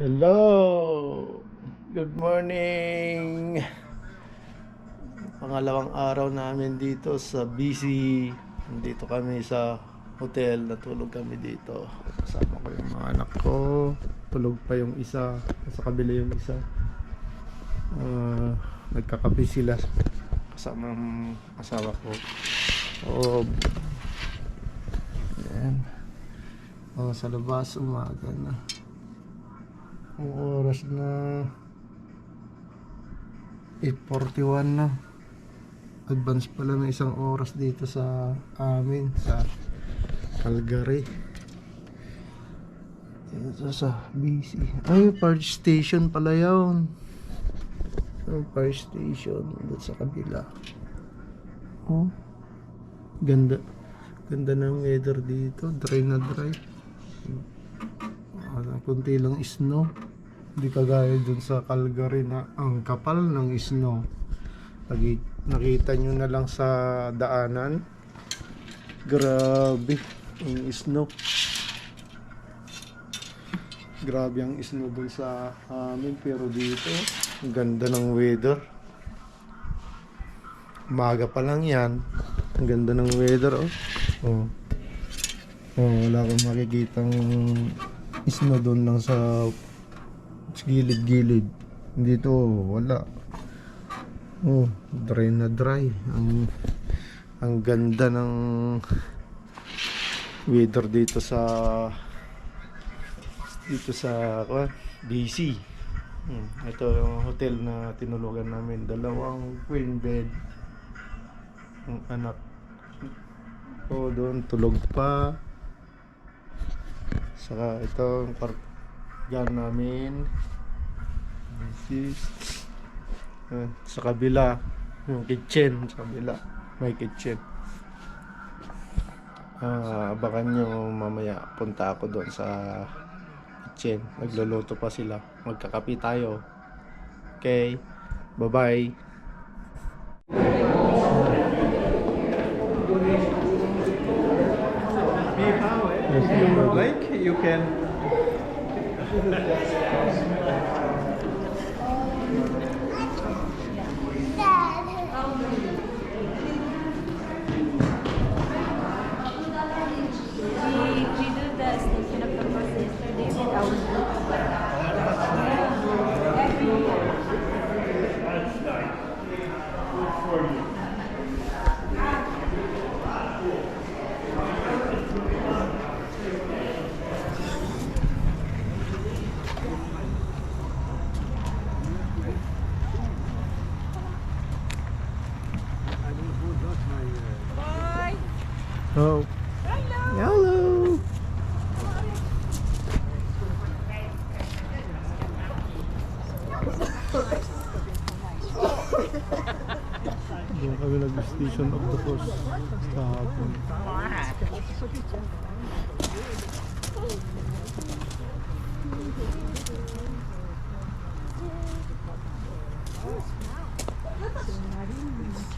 Hello! Good morning! Pangalawang araw namin dito sa BC. Nandito kami sa hotel. Natulog kami dito. Kasama ko yung mga anak ko. Tulog pa yung isa. Sa kabila yung isa. Nagkakape sila. Kasama ang asawa ko. Ayan. Sa labas umaga na. Ang oras na 8:41 na. Advance pala na isang oras dito sa amin sa Calgary. Dito sa BC. Ay, fire station pala yun. Ang fire station dito sa kabila. Oh, ganda. Ganda ng weather dito. Dry na dry. Kunti lang snow. Hindi kagaya dun sa Calgary na ang kapal ng snow. Nakita nyo na lang sa daanan. Grabe ang snow. Grabe ang snow dun sa amin. Pero dito ang ganda ng weather. Umaga pa lang yan. Ang ganda ng weather. Wala akong makikitang snow doon lang sa gilid-gilid. Dito wala. Dry na dry. Ang ganda ng weather dito sa BC. Ito yung hotel na tinulugan namin. 2 queen bed. Ang anak ko doon tulog pa. Saka ito ang kwarto namin. This is sa kabila yung kitchen. Sa kabila may kitchen. Abangan nyo mamaya punta ako doon sa kitchen. Nagluluto pa sila. Magkakape tayo. Okay, bye bye. If you like, you can. We do the station of the bus yesterday with our group. Every year. Oh. Hello. Doon kami nag-station of the cross kahapon.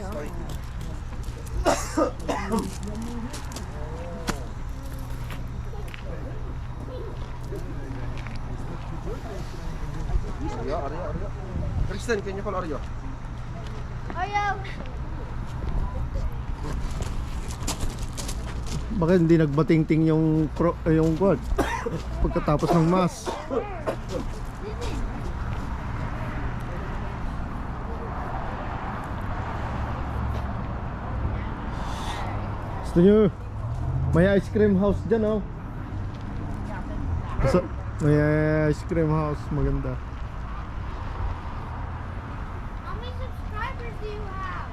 Aryo. Kristen, can you call Aryo? Bakit hindi nagbatingting yung quad pagkatapos ng mass? Gusto nyo may ice cream house dyan, oh. May ice cream house, maganda. How many subscribers do you have?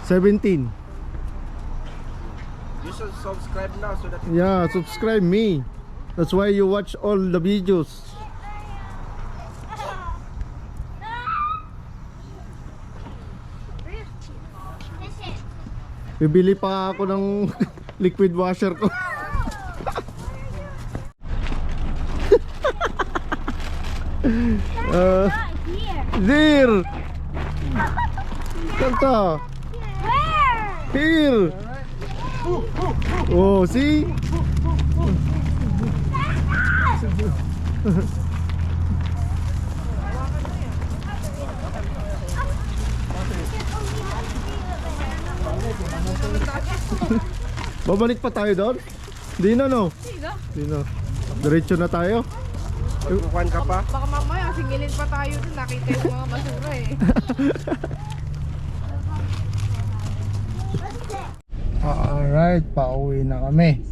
17. You should subscribe now so that Yeah, subscribe me. That's why you watch all the videos. Listen. Bibili pa ako ng liquid washer ko. Not here. There. Kanta. Where? Here. Oh, see? Babalik pa tayo doon? Di na, no? Di na. Diretso na tayo. Magkukuhan ka pa? Baka mamaya, singilin pa tayo dun. Nakita yung mga basura eh. Alright, pauwi na kami.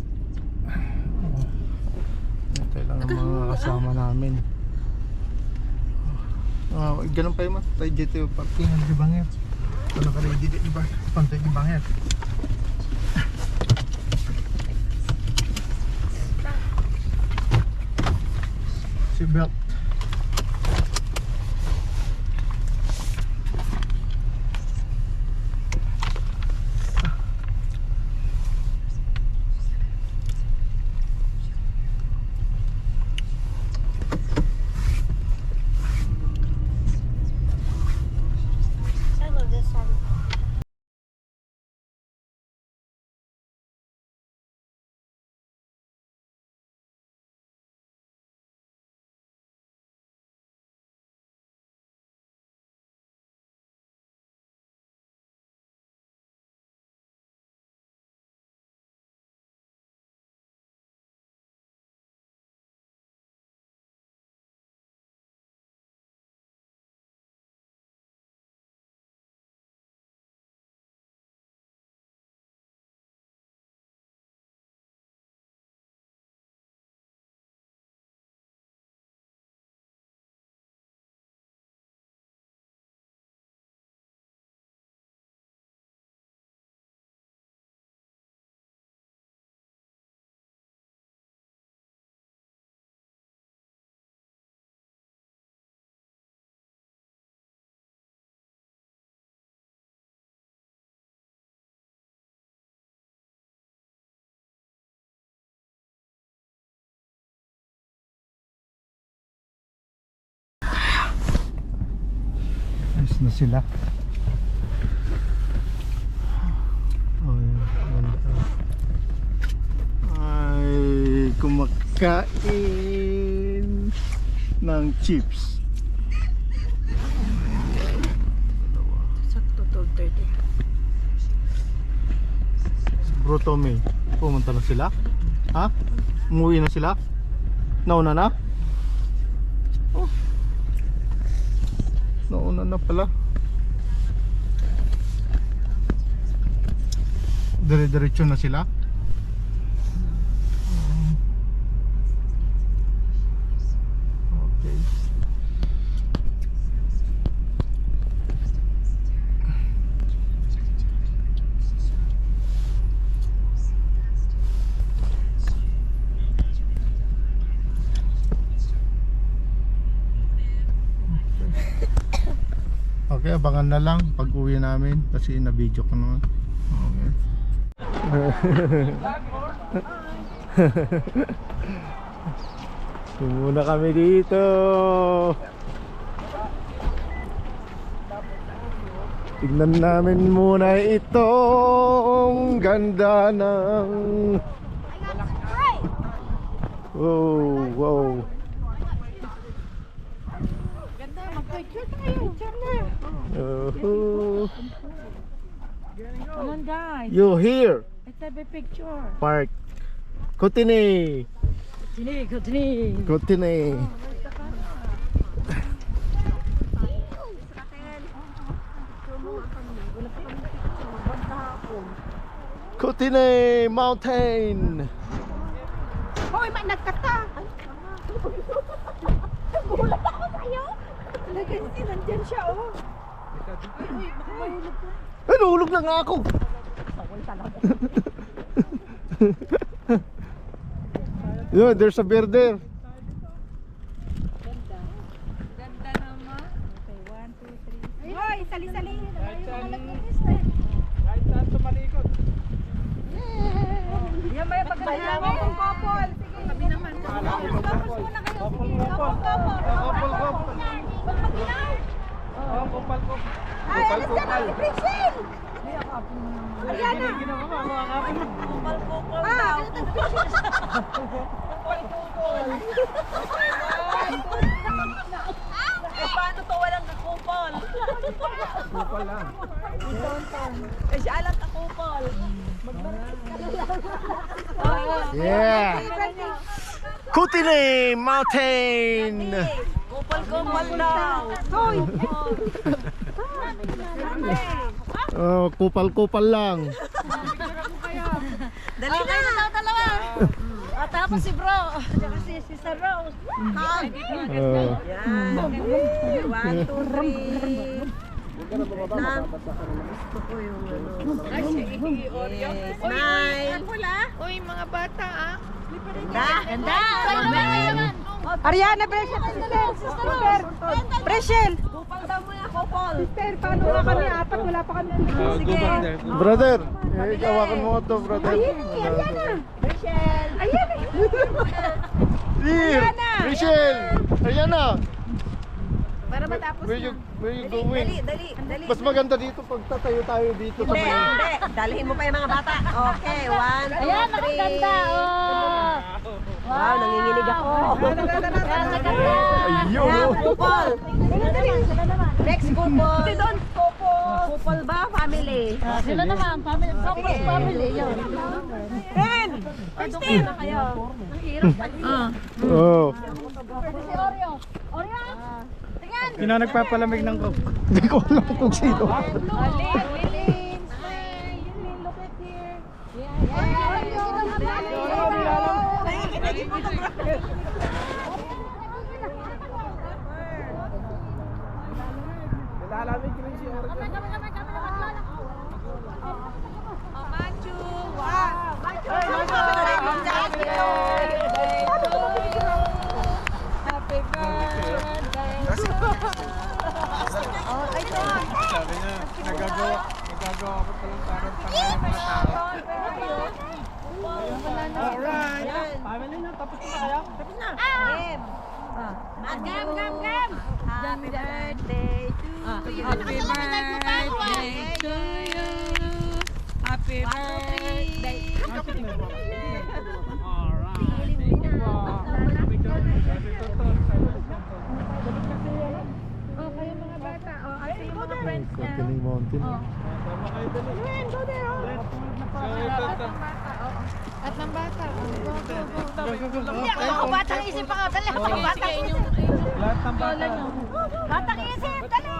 Ito lang ang mga kasama namin. Ganun pa yung tayo dito yung parking. Ano di bangir? Ano ka rin dito? Diba? Pantay di bangir. Seatbelt. I love this song. Ayos na sila. Oh, yan. Ay, kumakain ng chips. Sakto, 12:30. Bro Tommy, pumunta na sila? Ha? Umuwi na sila? Nauna na? Oh. Nauna na pala. Dire-diretso na sila? Okay. Okay, abangan na lang pag uwi namin kasi na-video ko naman. Okay. Muna kami dito. Tignan namin muna itong ganda ng... Wow, wow. Ganda, mag-picture tayo. Picture na. Come on guys. You here? Let's have a picture. Park. Kotine. Continue. Kotine. Kotine Mountain. Hoy, may nagkata. Nagulat ako sa'yo. Talaga, hindi nandyan siya, oh. Uy, baka mahulog ka. Ay, nahulog na nga ako. Yo, there's a bear there. Ganda naman. Okay, 1, 2, 3. Hoy, sali-sali. Kahit saan tumalikod. Yan may maganda namin. Couple. Sige, kami naman. Couple muna kayo. Sige, couple. Oh, kupal ko. Ay, alis ka na, si Priscil. Ariana. Ginawa mo, mga kapin. Kupal daw. Kutine Mountain. Kupal-kupal daw. Hoy! Oh, kupal-kupal lang. Dali na! Dalawa! At tapos si bro. Tsaka si Sister Rose. Oh. Yan. 1, 2, 3. Gusto ko yung ano. Yes. Smile. Uy, mga bata ah. Ganda. Ganda. Ariana, Precious. Sister. Precious. Kupal daw mo yan, kupal. Sister, paano nga kami apat? Wala pa kami. Sige. Brother, hawakan mo ito, brother. Ariana. Precious. Ariana. Here, Rachel. Ariana. Para matapos Where you going? Dali. Mas maganda dito pag tatayo tayo dito sa Hindi, mga... hindi. Dalihin mo pa yung mga bata. Okay, 1, 2, 3. Ayan, nakaganda. Oh. Wow, nanginginig ako. Ayun. Yan, kupal. Next, kupal. Hindi doon, kupal. Kupal ba? Family. Sila naman, family. Focus family. Yun. Ren! Christine! Na kayo. Ang hirap. Oh. Si Oreo. Oreo! Tingnan! Sino nagpapalamig ng coke? Hindi ko alam kung sino. Lilin, smile. Yulin, look at here. Nilalamig rin si Oreo. Happy birthday. Sabi niya, nagagawa ko palang parang tanga ng mga tao. Alright. Family na, tapos na kaya? Tapos na. Game. Gam. Happy birthday to you. Happy birthday to you. Happy birthday. Oh, kayo mga bata. Oh, ay, yung mga friends niya. Kutining Mountain. Tama kayo dali. Go there, oh. At ng bata. Ako, batang isip ako. Dali, ako, batang isip. Lahat ng bata. Batang isip, dali.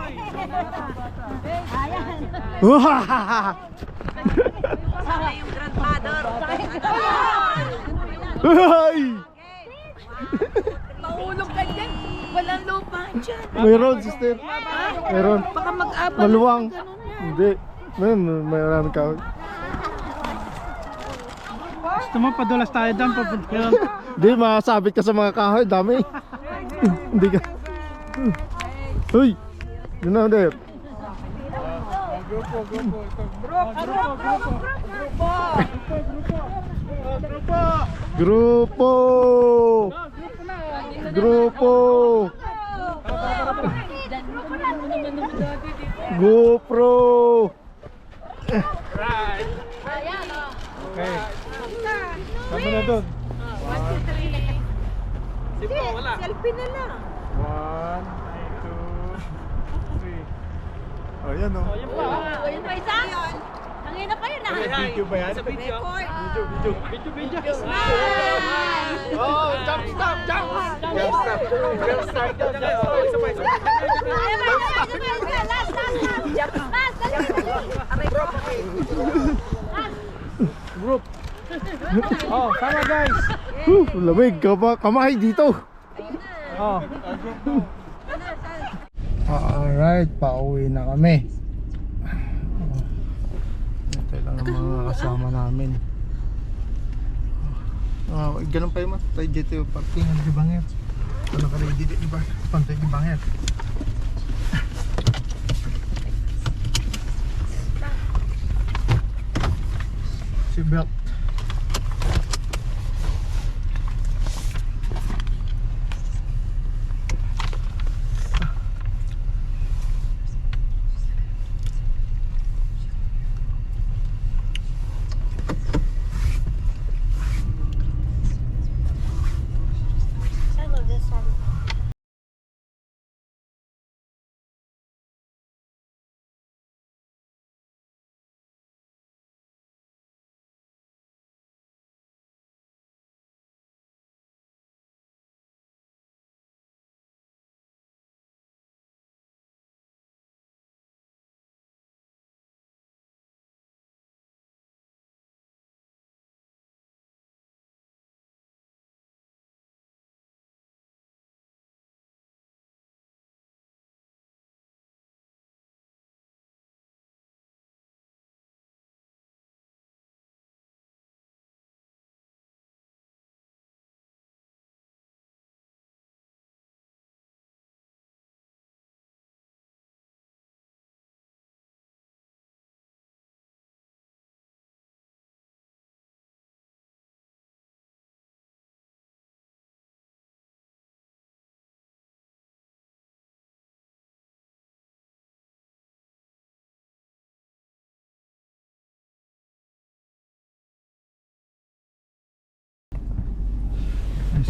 Ayan. Sana yung grandmother. Ay! Mahulog ka dyan. Walang lupa dyan. Mayroon, sister. Mayroon. Baka mag-abang. Maluwang. Hindi. Mayroon ka. Gusto mo padulas tayo dyan? Hindi, masabit ka sa mga kahoy. Dami. Hindi ka. Uy! Yun na, there. Grupo! GoPro! Okay. Sabi na doon. Selfie na lang. 1, 2, 3. Ayan o. Ayun pa isa. Ang ina pa yun ah. Video ba yan? Record. Video. Oh, jump stop! Group. Oh, sama guys. Lamig. Kamay dito. Oh. Alright, pauwi na kami. Hintay lang ang mga kasama namin. Ganun pa yun, tayo dito yung parking ng Gibangir. Ito naka-ready di ba? Pantay Gibangir. Seatbelt.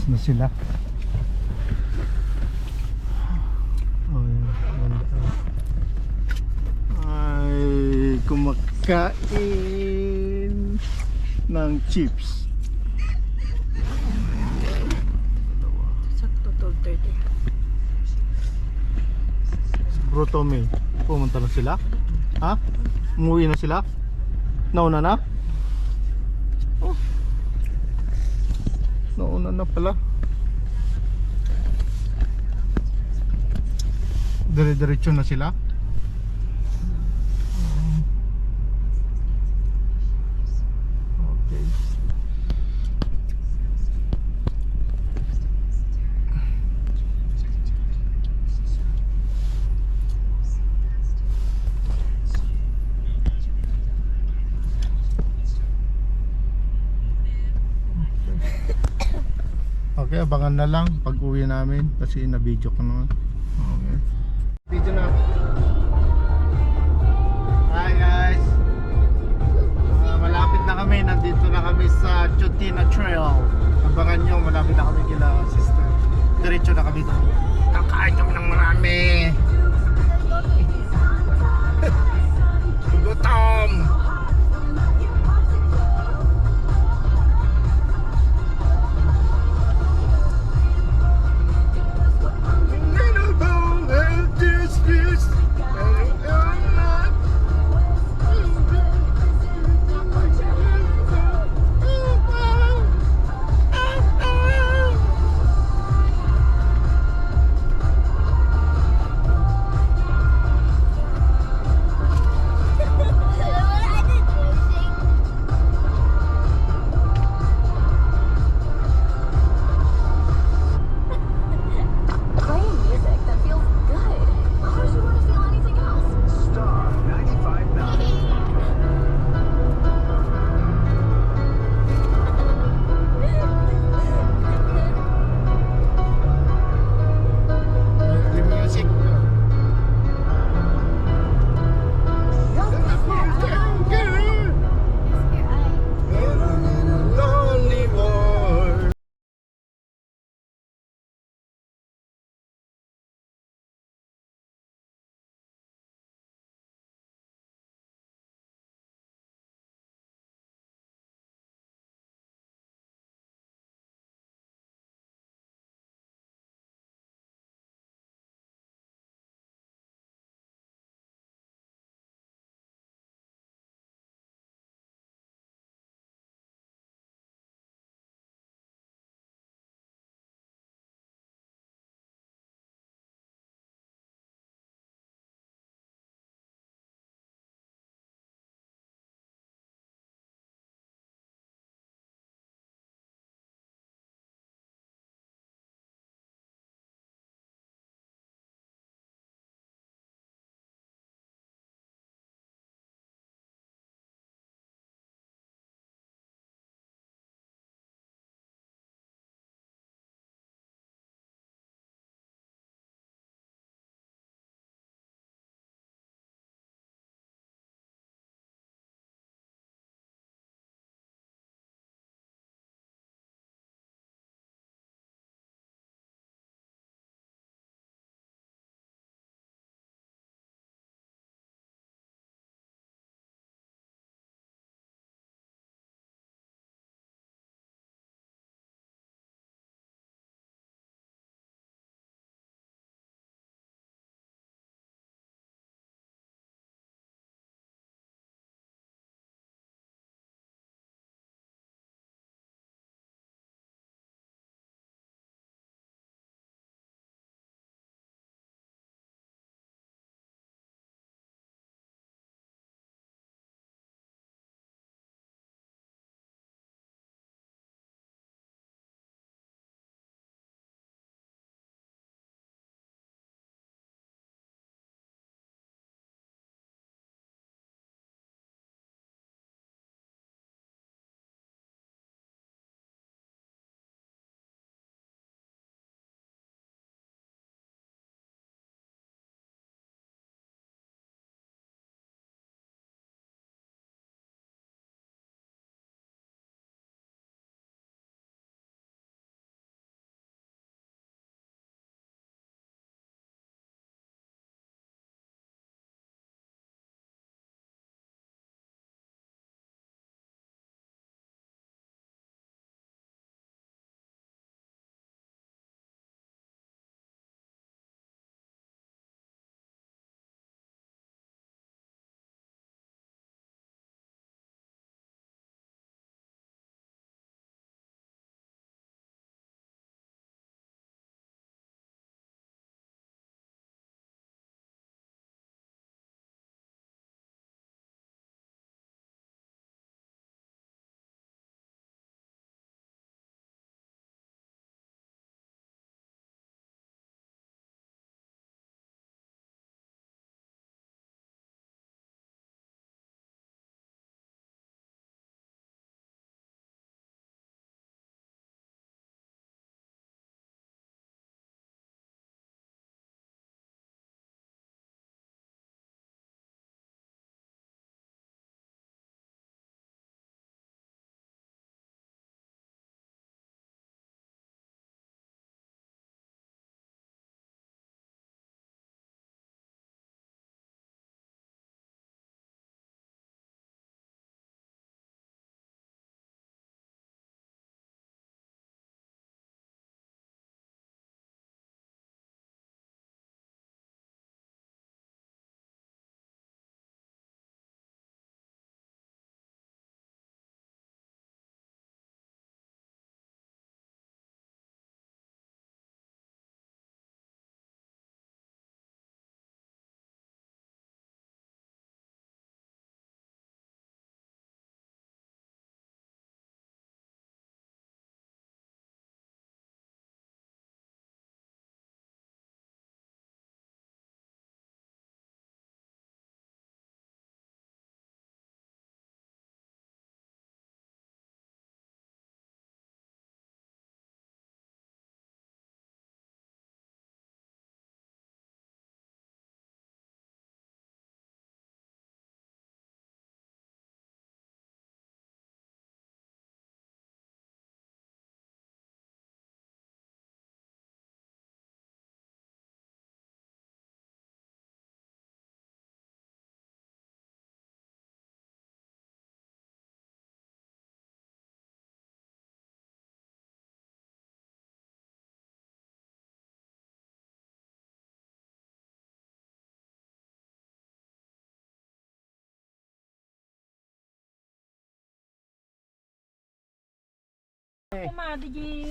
na sila. Oh, yan. Ganda. Ay, kumakain ng chips. Sakto 12:30. Bro Tommy, pumunta na sila? Ha? Umuwi na sila? Nauna na? Oh. Nauna na pala. Dire-diretso na sila? Okay. Okay, abangan na lang pag uwi namin kasi na-video ko naman. Okay. Video na. Hi guys. Malapit na kami, nandito na kami sa Chutina Trail. Abangan nyo, malapit na kami kila sister. Diretso na kami doon. Kakain kami ng marami. Gutom.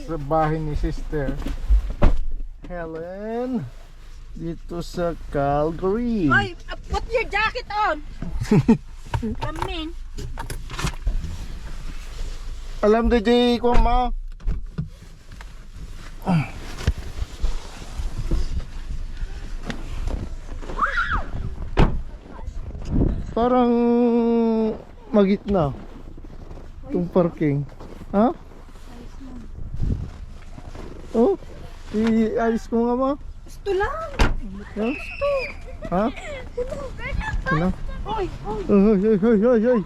Sa bahay ni Sister Helen dito sa Calgary. Ay, put your jacket on. Ramin. Alam DJ ko ma. Parang magitna itong parking. Ha? Oh, iayos ko nga ma. Gusto lang. Ha? Ha? Ano? Oy, Ay, ay, ay, ay, ay.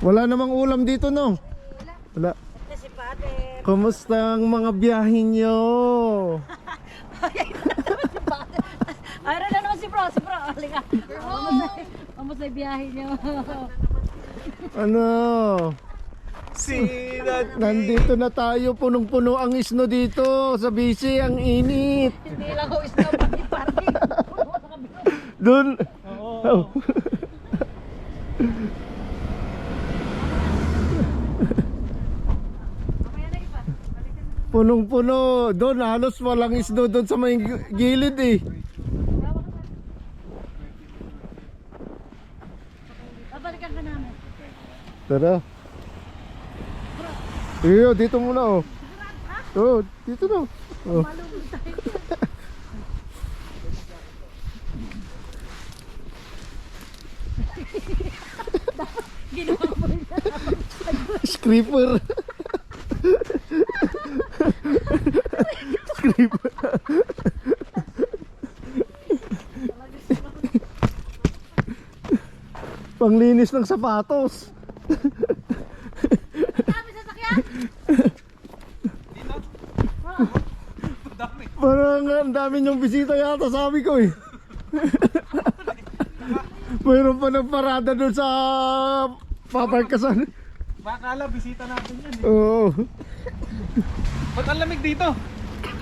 Wala namang ulam dito, no? Wala. si Father. Kumusta ang mga biyahe nyo? Ay, na naman si Bro. Halika. Vamos na biyahe niyo. Ano? See that Nandito na tayo, punong-puno ang isno dito sa BC, ang init. Hindi lang ho isno party. Doon. Oh. Punong-puno. Doon halos walang isno doon sa may gilid eh. Babalikan ka namin. Tara. Iyo, dito muna oh. Oh, dito na. Oh. Scraper. Scraper. Panglinis ng sapatos. Parang ang dami niyong bisita yata, sabi ko eh. Mayroon pa ng parada doon sa paparkasan. Bakala, bisita natin yan eh. Oo. Ba't ang lamig dito?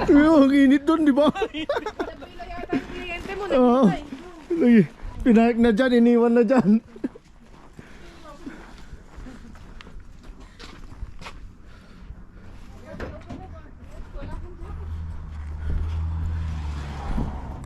Ang init doon, di ba? Oo. Pinahik na dyan, iniwan na dyan.